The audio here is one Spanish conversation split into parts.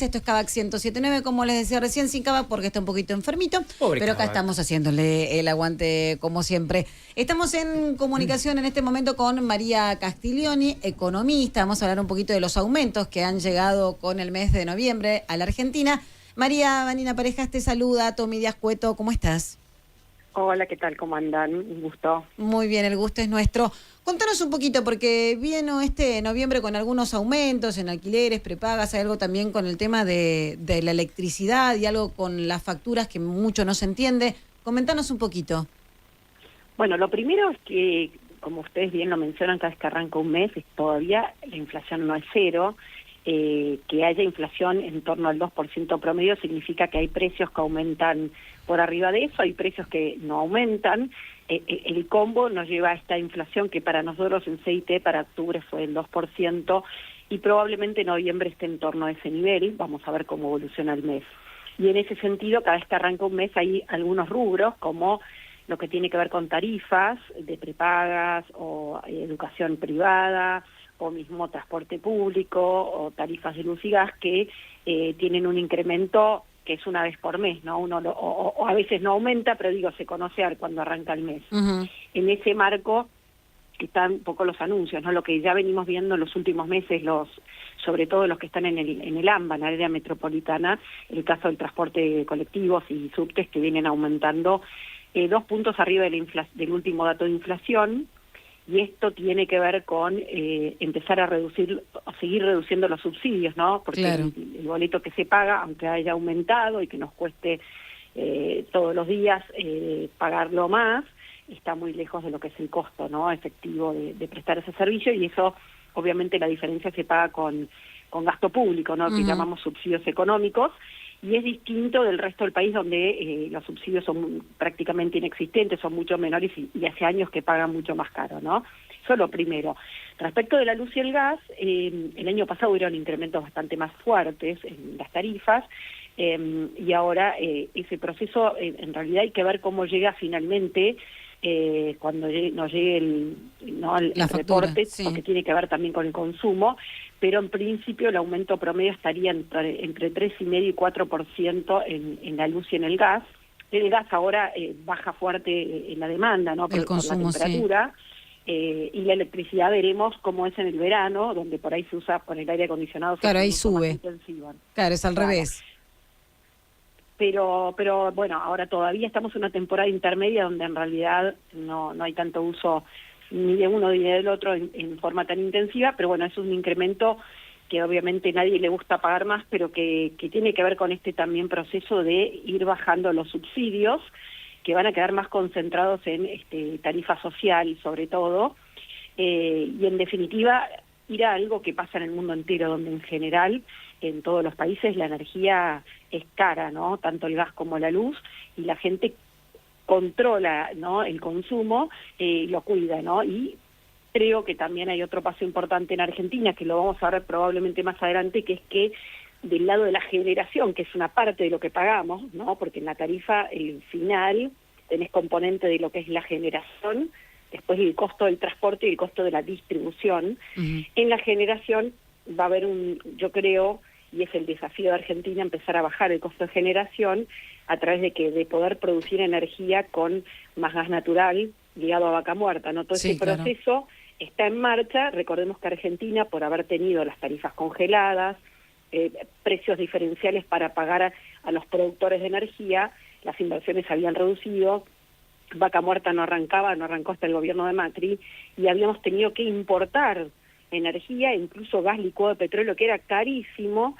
Esto es Kavak 107.9, como les decía recién, sin Kavak porque está un poquito enfermito, Pobre pero acá Kavak. estamos haciéndole el aguante como siempre. Estamos en comunicación en este momento con María Castiglioni, economista. Vamos a hablar un poquito de los aumentos que han llegado con el mes de noviembre a la Argentina. María Vanina Parejas te saluda, Tommy Díaz Cueto, ¿cómo estás? Hola, ¿qué tal? ¿Cómo andan? Un gusto. Muy bien, el gusto es nuestro. Contanos un poquito, porque vino este noviembre con algunos aumentos en alquileres, prepagas, hay algo también con el tema de la electricidad y algo con las facturas que mucho no se entiende. Comentanos un poquito. Bueno, lo primero es que, como ustedes bien lo mencionan, cada vez que arranca un mes, todavía la inflación no es cero. Que haya inflación en torno al 2% promedio significa que hay precios que aumentan por arriba de eso, hay precios que no aumentan. El combo nos lleva a esta inflación que para nosotros en CIT para octubre fue el 2% y probablemente en noviembre esté en torno a ese nivel. Vamos a ver cómo evoluciona el mes. Y en ese sentido, cada vez que arranca un mes hay algunos rubros como lo que tiene que ver con tarifas de prepagas o educación privada, o mismo transporte público, o tarifas de luz y gas, que tienen un incremento que es una vez por mes, ¿no? O a veces no aumenta, pero digo, se conoce cuando arranca el mes. En ese marco están un poco los anuncios, ¿no? Lo que ya venimos viendo en los últimos meses, sobre todo los que están en el AMBA, en la área metropolitana, el caso del transporte colectivos y subtes que vienen aumentando 2 puntos arriba del último dato de inflación. Y esto tiene que ver con empezar a reducir, o seguir reduciendo los subsidios, ¿no? Porque claro, el boleto que se paga, aunque haya aumentado y que nos cueste todos los días pagarlo más, está muy lejos de lo que es el costo, ¿no? Efectivo de prestar ese servicio, y eso, obviamente, la diferencia se paga con gasto público, ¿no? Que llamamos subsidios económicos. Y es distinto del resto del país, donde los subsidios son prácticamente inexistentes, son mucho menores y hace años que pagan mucho más caro, ¿no? Eso es lo primero. Respecto de la luz y el gas, el año pasado hubieron incrementos bastante más fuertes en las tarifas, y ahora ese proceso, en realidad hay que ver cómo llega finalmente cuando nos llegue el reporte, sí, porque tiene que ver también con el consumo, pero en principio el aumento promedio estaría entre 3,5% y 4% en la luz y en el gas. El gas ahora baja fuerte en la demanda, ¿no? el consumo, por la temperatura. Sí. Y la electricidad veremos cómo es en el verano, donde por ahí se usa con el aire acondicionado. Claro, ahí sube. Claro, es al revés. Pero bueno, ahora todavía estamos en una temporada intermedia donde en realidad no hay tanto uso ni de uno ni del otro en forma tan intensiva, pero bueno, es un incremento que obviamente nadie le gusta pagar más, pero que tiene que ver con este también proceso de ir bajando los subsidios, que van a quedar más concentrados en tarifa social sobre todo, y en definitiva ir a algo que pasa en el mundo entero, donde en general en todos los países la energía es cara, ¿no? Tanto el gas como la luz, y la gente controla, ¿no?, el consumo, lo cuida, ¿no? Y creo que también hay otro paso importante en Argentina, que lo vamos a ver probablemente más adelante, que es que del lado de la generación, que es una parte de lo que pagamos, ¿no? Porque en la tarifa, el final, tenés componente de lo que es la generación, después el costo del transporte y el costo de la distribución. En la generación va a haber yo creo, y es el desafío de Argentina, empezar a bajar el costo de generación a través de poder producir energía con más gas natural ligado a vaca muerta, ¿no? Todo sí, ese proceso está en marcha. Recordemos que Argentina, por haber tenido las tarifas congeladas, precios diferenciales para pagar a los productores de energía, las inversiones se habían reducido, vaca muerta no arrancó hasta el gobierno de Macri, y habíamos tenido que importar energía, incluso gas licuado de petróleo, que era carísimo,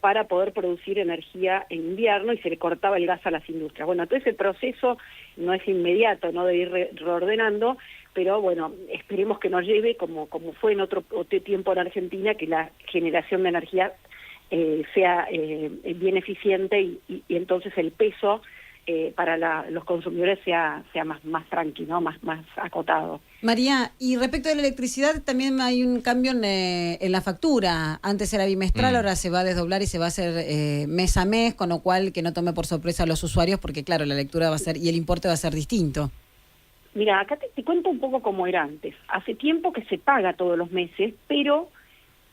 para poder producir energía en invierno, y se le cortaba el gas a las industrias. Bueno, todo ese proceso no es inmediato, ¿no?, de ir reordenando, pero bueno, esperemos que nos lleve, como fue en otro tiempo en Argentina, que la generación de energía sea bien eficiente y entonces el peso para los consumidores sea más tranqui, ¿no?, más acotado. María, y respecto de la electricidad, también hay un cambio en la factura. Antes era bimestral, ahora se va a desdoblar y se va a hacer mes a mes, con lo cual que no tome por sorpresa a los usuarios, porque claro, la lectura va a ser y el importe va a ser distinto. Mira, acá te cuento un poco cómo era antes. Hace tiempo que se paga todos los meses, pero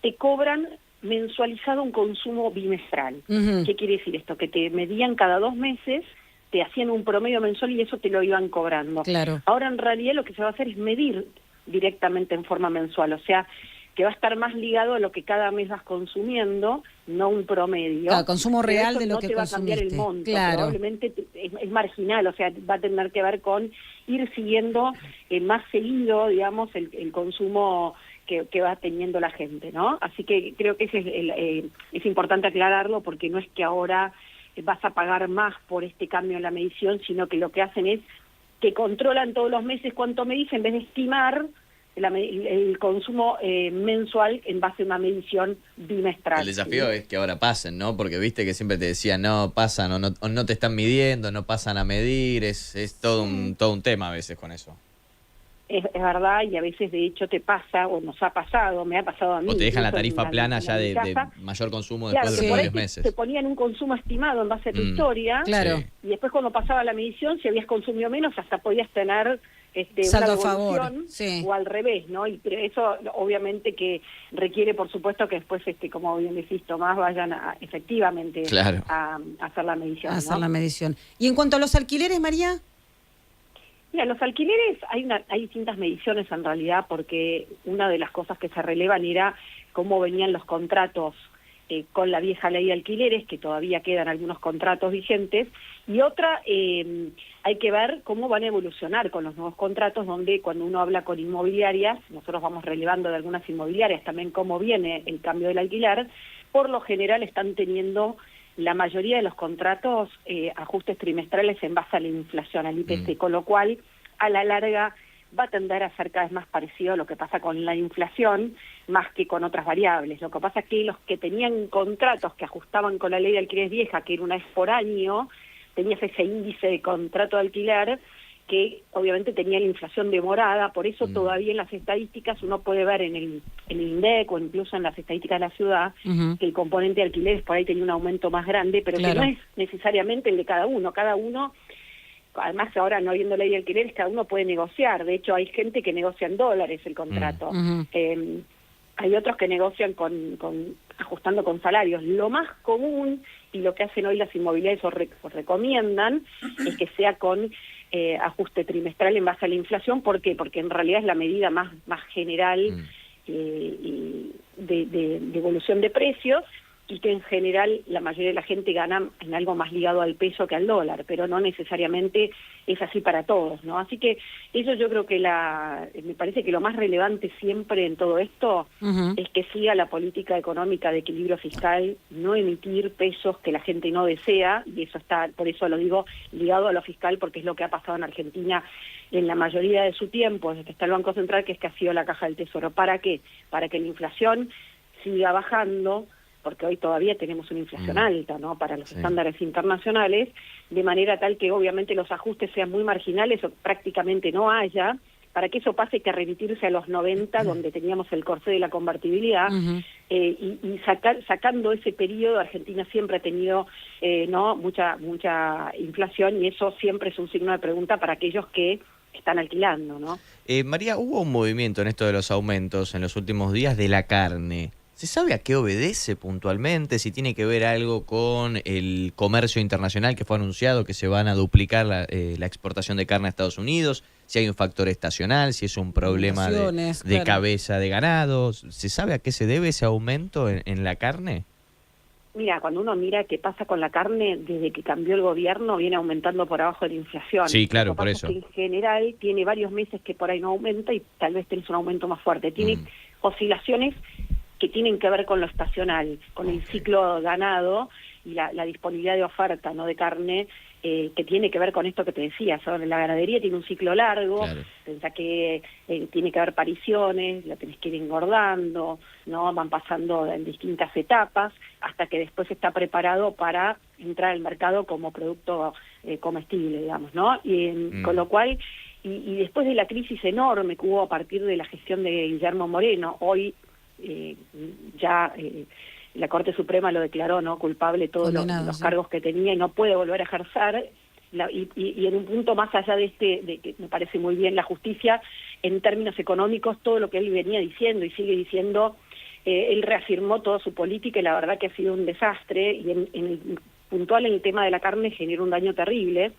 te cobran mensualizado un consumo bimestral. Ujú. ¿Qué quiere decir esto? Que te medían cada 2 meses, te hacían un promedio mensual y eso te lo iban cobrando. Claro. Ahora en realidad lo que se va a hacer es medir directamente en forma mensual, o sea, que va a estar más ligado a lo que cada mes vas consumiendo, no un promedio. Claro, consumo Pero real eso de lo no que te va a cambiar el consumiste. monto, Claro. probablemente es marginal, o sea, va a tener que ver con ir siguiendo más seguido, digamos, el consumo que va teniendo la gente, ¿no? Así que creo que es importante aclararlo, porque no es que ahora vas a pagar más por este cambio en la medición, sino que lo que hacen es que controlan todos los meses cuánto medís en vez de estimar el consumo mensual en base a una medición bimestral. El desafío es que ahora pasen, ¿no? Porque viste que siempre te decían, no, pasan o no te están midiendo, no pasan a medir, es todo un tema a veces con eso. Es verdad, y a veces de hecho te pasa, o nos ha pasado, me ha pasado a mí. O te dejan la incluso tarifa plana ya de casa. mayor consumo Claro, después que de por ahí varios meses. te ponían un consumo estimado en base a tu historia, Claro. Sí. y después cuando pasaba la medición, si habías consumido menos, hasta podías tener Saldo una a favor, devolución, sí. o al revés, ¿no? Y pero eso obviamente que requiere, por supuesto, que después, como bien decís, Tomás, vayan efectivamente Claro. a hacer la medición, A hacer ¿no? la medición. Y en cuanto a los alquileres, María. Mira, los alquileres, hay distintas mediciones en realidad, porque una de las cosas que se relevan era cómo venían los contratos con la vieja ley de alquileres, que todavía quedan algunos contratos vigentes, y otra, hay que ver cómo van a evolucionar con los nuevos contratos, donde cuando uno habla con inmobiliarias, nosotros vamos relevando de algunas inmobiliarias también cómo viene el cambio del alquiler, por lo general están teniendo la mayoría de los contratos ajustes trimestrales en base a la inflación, al IPC, con lo cual a la larga va a tender a ser cada vez más parecido a lo que pasa con la inflación, más que con otras variables. Lo que pasa es que los que tenían contratos que ajustaban con la ley de alquileres vieja, que era una vez por año, tenías ese índice de contrato de alquiler que obviamente tenía la inflación demorada, por eso todavía en las estadísticas uno puede ver en el INDEC o incluso en las estadísticas de la ciudad que el componente de alquileres por ahí tenía un aumento más grande, pero Claro. que no es necesariamente el de cada uno, además ahora no habiendo ley de alquileres, cada uno puede negociar, de hecho hay gente que negocia en dólares el contrato, hay otros que negocian ajustando con salarios. Lo más común y lo que hacen hoy las inmobiliarias o recomiendan es que sea con ajuste trimestral en base a la inflación. ¿Por qué? Porque en realidad es la medida más general y de evolución de precios, y que en general la mayoría de la gente gana en algo más ligado al peso que al dólar, pero no necesariamente es así para todos, ¿no? Así que eso yo creo que me parece que lo más relevante siempre en todo esto es que siga la política económica de equilibrio fiscal, no emitir pesos que la gente no desea, y eso está, por eso lo digo, ligado a lo fiscal, porque es lo que ha pasado en Argentina en la mayoría de su tiempo, desde que está el Banco Central, que es que ha sido la Caja del Tesoro. ¿Para qué? Para que la inflación siga bajando, porque hoy todavía tenemos una inflación alta, ¿no?, para los estándares internacionales, de manera tal que obviamente los ajustes sean muy marginales o prácticamente no haya, para que eso pase que remitirse a los 90, donde teníamos el corsé de la convertibilidad, y sacando ese periodo, Argentina siempre ha tenido no mucha inflación, y eso siempre es un signo de pregunta para aquellos que están alquilando, ¿no? María, hubo un movimiento en esto de los aumentos en los últimos días de la carne. ¿Se sabe a qué obedece puntualmente? Si tiene que ver algo con el comercio internacional que fue anunciado, que se van a duplicar la exportación de carne a Estados Unidos, si hay un factor estacional, si es un problema de cabeza de ganado. ¿Se sabe a qué se debe ese aumento en la carne? Mira, cuando uno mira qué pasa con la carne, desde que cambió el gobierno viene aumentando por abajo de la inflación. Sí, claro, por eso. Es que en general tiene varios meses que por ahí no aumenta y tal vez tenés un aumento más fuerte. Tiene oscilaciones que tienen que ver con lo estacional, con el ciclo ganado y la disponibilidad de oferta, ¿no?, de carne, que tiene que ver con esto que te decía. La ganadería tiene un ciclo largo, pensá que tiene que haber pariciones, la tenés que ir engordando, ¿no?, van pasando en distintas etapas, hasta que después está preparado para entrar al mercado como producto comestible, digamos, ¿no? Y con lo cual, y después de la crisis enorme que hubo a partir de la gestión de Guillermo Moreno, hoy la Corte Suprema lo declaró, ¿no?, culpable todos los cargos que tenía y no puede volver a ejercer, y en un punto más allá de que me parece muy bien la justicia en términos económicos, todo lo que él venía diciendo y sigue diciendo Él reafirmó toda su política y la verdad que ha sido un desastre, y puntual en el tema de la carne generó un daño terrible,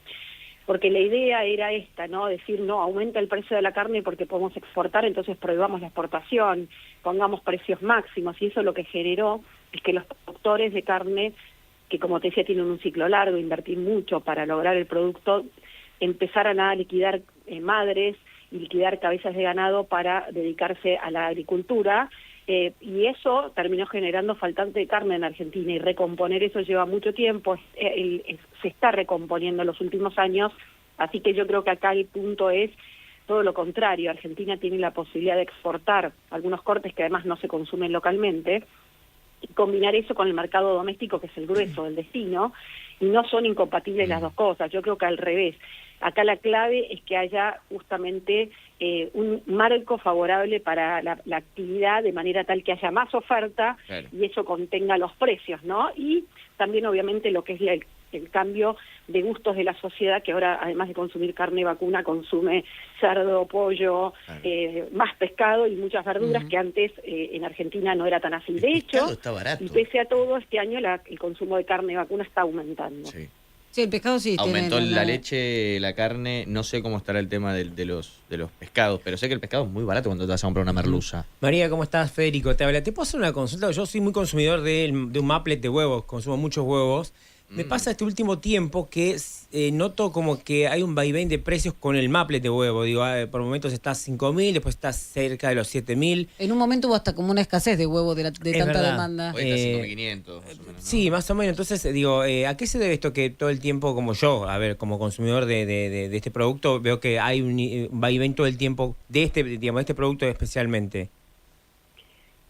porque la idea era esta, ¿no? Decir, no, aumenta el precio de la carne porque podemos exportar, entonces prohibamos la exportación, pongamos precios máximos, y eso lo que generó es que los productores de carne, que como te decía tienen un ciclo largo, invertir mucho para lograr el producto, empezaran a liquidar madres y liquidar cabezas de ganado para dedicarse a la agricultura, y eso terminó generando faltante de carne en Argentina, y recomponer eso lleva mucho tiempo, se está recomponiendo en los últimos años, así que yo creo que acá el punto es todo lo contrario. Argentina tiene la posibilidad de exportar algunos cortes que además no se consumen localmente, y combinar eso con el mercado doméstico, que es el grueso del destino, y no son incompatibles las dos cosas. Yo creo que al revés. Acá la clave es que haya justamente un marco favorable para la actividad, de manera tal que haya más oferta, claro, y eso contenga los precios, ¿no? Y también obviamente lo que es el cambio de gustos de la sociedad, que ahora además de consumir carne vacuna consume cerdo, pollo, claro, más pescado y muchas verduras, que antes en Argentina no era tan así. De hecho, está barato. Y pese a todo, este año el consumo de carne vacuna está aumentando. Sí. Sí, el pescado sí. Aumentó la leche, la carne, no sé cómo estará el tema de los pescados, pero sé que el pescado es muy barato cuando te vas a comprar una merluza. María, ¿cómo estás? Federico te habla. ¿Te puedo hacer una consulta? Yo soy muy consumidor de un maplet de huevos, consumo muchos huevos. Me pasa este último tiempo que noto como que hay un vaivén de precios con el maplet de huevo. Digo, por momentos está a 5.000, después está cerca de los 7.000. En un momento hubo hasta como una escasez de huevo de tanta verdad. Demanda. Hoy está 5.500. Más o menos, ¿no? Sí, más o menos. Entonces, digo, ¿a qué se debe esto que todo el tiempo, como yo, a ver, como consumidor de este producto, veo que hay un vaivén todo el tiempo de este producto especialmente?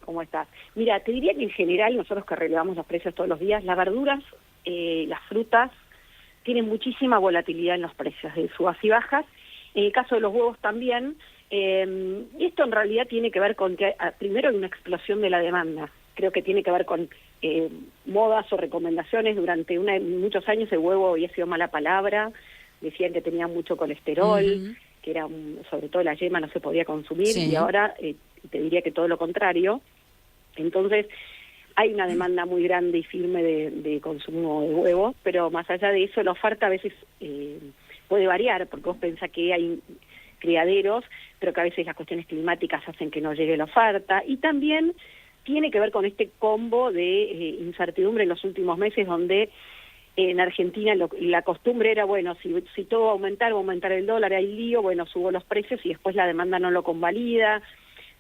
¿Cómo estás? Mira, te diría que en general, nosotros que relevamos los precios todos los días, las verduras, las frutas tienen muchísima volatilidad en los precios, de subas y bajas. En el caso de los huevos también, y esto en realidad tiene que ver con que primero hay una explosión de la demanda. Creo que tiene que ver con modas o recomendaciones. Durante muchos años el huevo había sido mala palabra, decían que tenía mucho colesterol, que era sobre todo la yema no se podía consumir, y ahora te diría que todo lo contrario. Entonces hay una demanda muy grande y firme de consumo de huevo, pero más allá de eso la oferta a veces puede variar, porque vos pensás que hay criaderos, pero que a veces las cuestiones climáticas hacen que no llegue la oferta, y también tiene que ver con este combo de incertidumbre en los últimos meses, donde en Argentina la costumbre era, bueno, si todo va a aumentar el dólar, hay lío, bueno, subo los precios y después la demanda no lo convalida.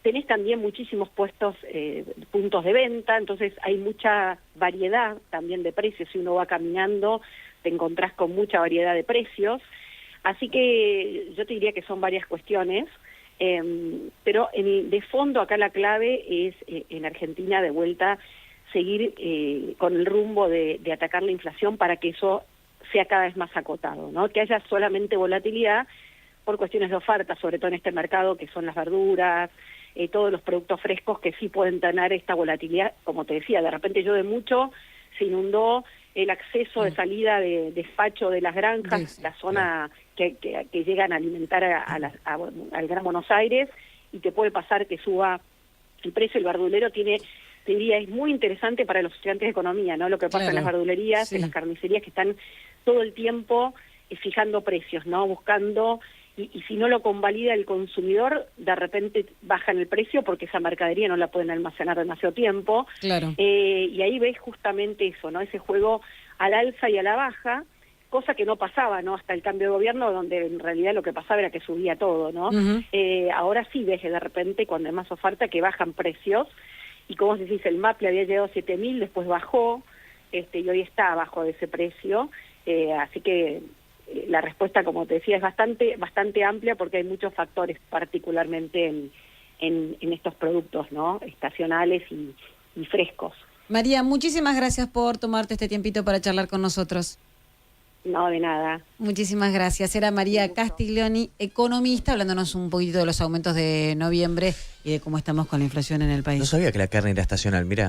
Tenés también muchísimos puntos de venta, entonces hay mucha variedad también de precios. Si uno va caminando, te encontrás con mucha variedad de precios. Así que yo te diría que son varias cuestiones, pero de fondo acá la clave es en Argentina de vuelta seguir con el rumbo de atacar la inflación para que eso sea cada vez más acotado, ¿no? Que haya solamente volatilidad por cuestiones de oferta, sobre todo en este mercado que son las verduras, todos los productos frescos que sí pueden tener esta volatilidad. Como te decía, de repente llueve mucho, se inundó el acceso de salida de despacho de las granjas, la zona que llegan a alimentar al Gran Buenos Aires, y te puede pasar que suba el precio. El verdulero te diría, es muy interesante para los estudiantes de economía, ¿no? Lo que pasa en las verdulerías, en las carnicerías, que están todo el tiempo fijando precios, ¿no? Buscando, y si no lo convalida el consumidor, de repente bajan el precio porque esa mercadería no la pueden almacenar demasiado tiempo. Claro. Y ahí ves justamente eso, ¿no? Ese juego al alza y a la baja, cosa que no pasaba, ¿no? Hasta el cambio de gobierno, donde en realidad lo que pasaba era que subía todo, ¿no? Ahora sí ves de repente, cuando hay más oferta, que bajan precios, y como vos decís, el MAP le había llegado a 7.000, después bajó, y hoy está abajo de ese precio, así que la respuesta, como te decía, es bastante amplia, porque hay muchos factores, particularmente en estos productos, ¿no? Estacionales y frescos. María, muchísimas gracias por tomarte este tiempito para charlar con nosotros. No, de nada. Muchísimas gracias. Era María Castiglioni, economista, hablándonos un poquito de los aumentos de noviembre y de cómo estamos con la inflación en el país. No sabía que la carne era estacional, mirá.